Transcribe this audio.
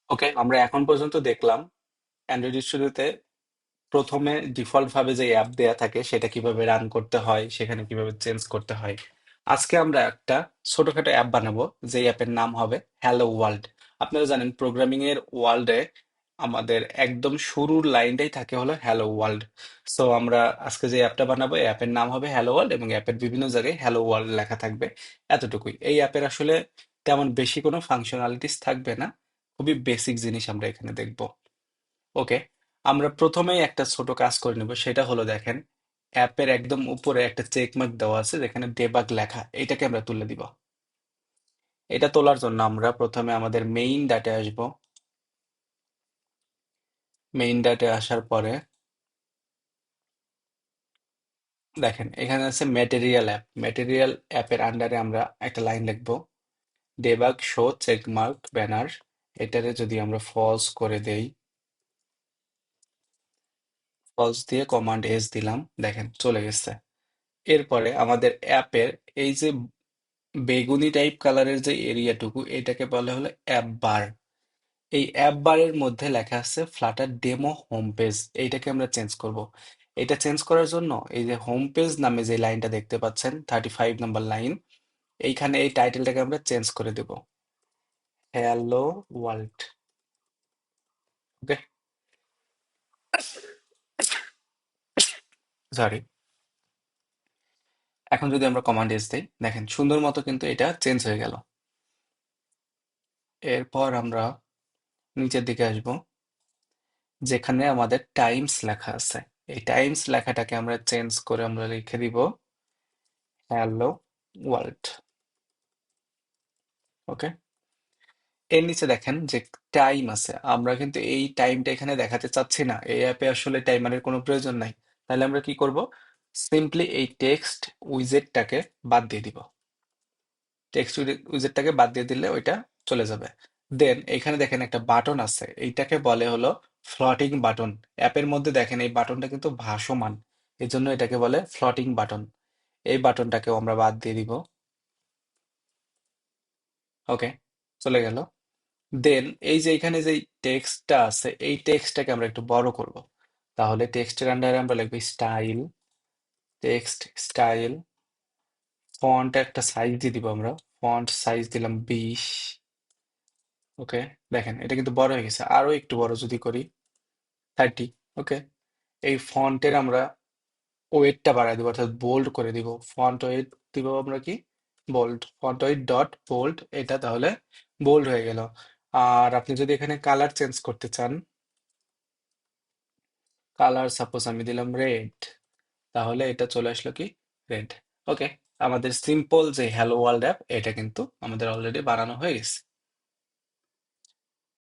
ওকে, আমরা এখন পর্যন্ত দেখলাম অ্যান্ড্রয়েড স্টুডিওতে প্রথমে ডিফল্ট ভাবে যে অ্যাপ দেয়া থাকে সেটা কিভাবে রান করতে হয়, সেখানে কিভাবে চেঞ্জ করতে হয়। আজকে আমরা একটা ছোটখাটো অ্যাপ বানাবো, যে অ্যাপের নাম হবে হ্যালো ওয়ার্ল্ড। আপনারা জানেন প্রোগ্রামিং এর ওয়ার্ল্ডে আমাদের একদম শুরুর লাইনটাই থাকে হলো হ্যালো ওয়ার্ল্ড। সো আমরা আজকে যে অ্যাপটা বানাবো, এই অ্যাপের নাম হবে হ্যালো ওয়ার্ল্ড এবং অ্যাপের বিভিন্ন জায়গায় হ্যালো ওয়ার্ল্ড লেখা থাকবে। এতটুকুই। এই অ্যাপের আসলে তেমন বেশি কোনো ফাংশনালিটিস থাকবে না, খুবই বেসিক জিনিস আমরা এখানে দেখবো। ওকে, আমরা প্রথমেই একটা ছোট কাজ করে নেব, সেটা হলো দেখেন অ্যাপের একদম উপরে একটা চেক মার্ক দেওয়া আছে যেখানে ডেবাগ লেখা, এটাকে আমরা তুলে দিব। এটা তোলার জন্য আমরা প্রথমে আমাদের মেইন ডাটায় আসব। মেইন ডাটায় আসার পরে দেখেন এখানে আছে ম্যাটেরিয়াল অ্যাপ। ম্যাটেরিয়াল অ্যাপের আন্ডারে আমরা একটা লাইন লিখবো, ডেবাগ শো চেক মার্ক ব্যানার। এটারে যদি আমরা ফলস করে দেই, ফলস দিয়ে কমান্ড এস দিলাম, দেখেন চলে গেছে। এরপরে আমাদের অ্যাপের এই যে বেগুনি টাইপ কালারের যে এরিয়াটুকু, এটাকে বলে হলো অ্যাপ বার। এই অ্যাপ বারের মধ্যে লেখা আছে ফ্লাটার ডেমো হোম পেজ, এইটাকে আমরা চেঞ্জ করব। এটা চেঞ্জ করার জন্য এই যে হোম পেজ নামে যে লাইনটা দেখতে পাচ্ছেন, 35 নম্বর লাইন, এইখানে এই টাইটেলটাকে আমরা চেঞ্জ করে দেব হ্যালো ওয়ার্ল্ড। ওকে, সরি। এখন যদি আমরা কমান্ড এস দিই, দেখেন সুন্দর মতো কিন্তু এটা চেঞ্জ হয়ে গেল। এরপর আমরা নিচের দিকে আসব, যেখানে আমাদের টাইমস লেখা আছে। এই টাইমস লেখাটাকে আমরা চেঞ্জ করে আমরা লিখে দিব হ্যালো ওয়ার্ল্ড। ওকে, এর নিচে দেখেন যে টাইম আছে, আমরা কিন্তু এই টাইমটা এখানে দেখাতে চাচ্ছি না, এই অ্যাপে আসলে টাইমারের কোনো প্রয়োজন নাই। তাহলে আমরা কি করব, সিম্পলি এই টেক্সট উইজেটটাকে বাদ দিয়ে দিব। টেক্সট উইজেটটাকে বাদ দিয়ে দিলে ওইটা চলে যাবে। দেন এখানে দেখেন একটা বাটন আছে, এইটাকে বলে হলো ফ্লটিং বাটন। অ্যাপের মধ্যে দেখেন এই বাটনটা কিন্তু ভাসমান, এই জন্য এটাকে বলে ফ্লটিং বাটন। এই বাটনটাকেও আমরা বাদ দিয়ে দিব। ওকে, চলে গেল। দেন এই যে এখানে যে টেক্সটটা আছে, এই টেক্সটটাকে আমরা একটু বড় করব। তাহলে টেক্সটের আন্ডারে আমরা লিখবো স্টাইল, টেক্সট স্টাইল। ফন্ট একটা সাইজ দিয়ে দিব আমরা, ফন্ট সাইজ দিলাম 20। ওকে, দেখেন এটা কিন্তু বড় হয়ে গেছে, আরো একটু বড় যদি করি 30। ওকে, এই ফন্টের আমরা ওয়েটটা বাড়াই দিব, অর্থাৎ বোল্ড করে দিব। ফন্ট ওয়েট দিব আমরা কি, bold, font weight dot bold, এটা তাহলে বোল্ড হয়ে গেল। আর আপনি যদি এখানে কালার চেঞ্জ করতে চান, কালার সাপোজ আমি দিলাম রেড, তাহলে এটা চলে আসলো কি, রেড। ওকে, আমাদের সিম্পল যে হ্যালো ওয়ার্ল্ড অ্যাপ, এটা কিন্তু আমাদের অলরেডি বানানো হয়ে গেছে।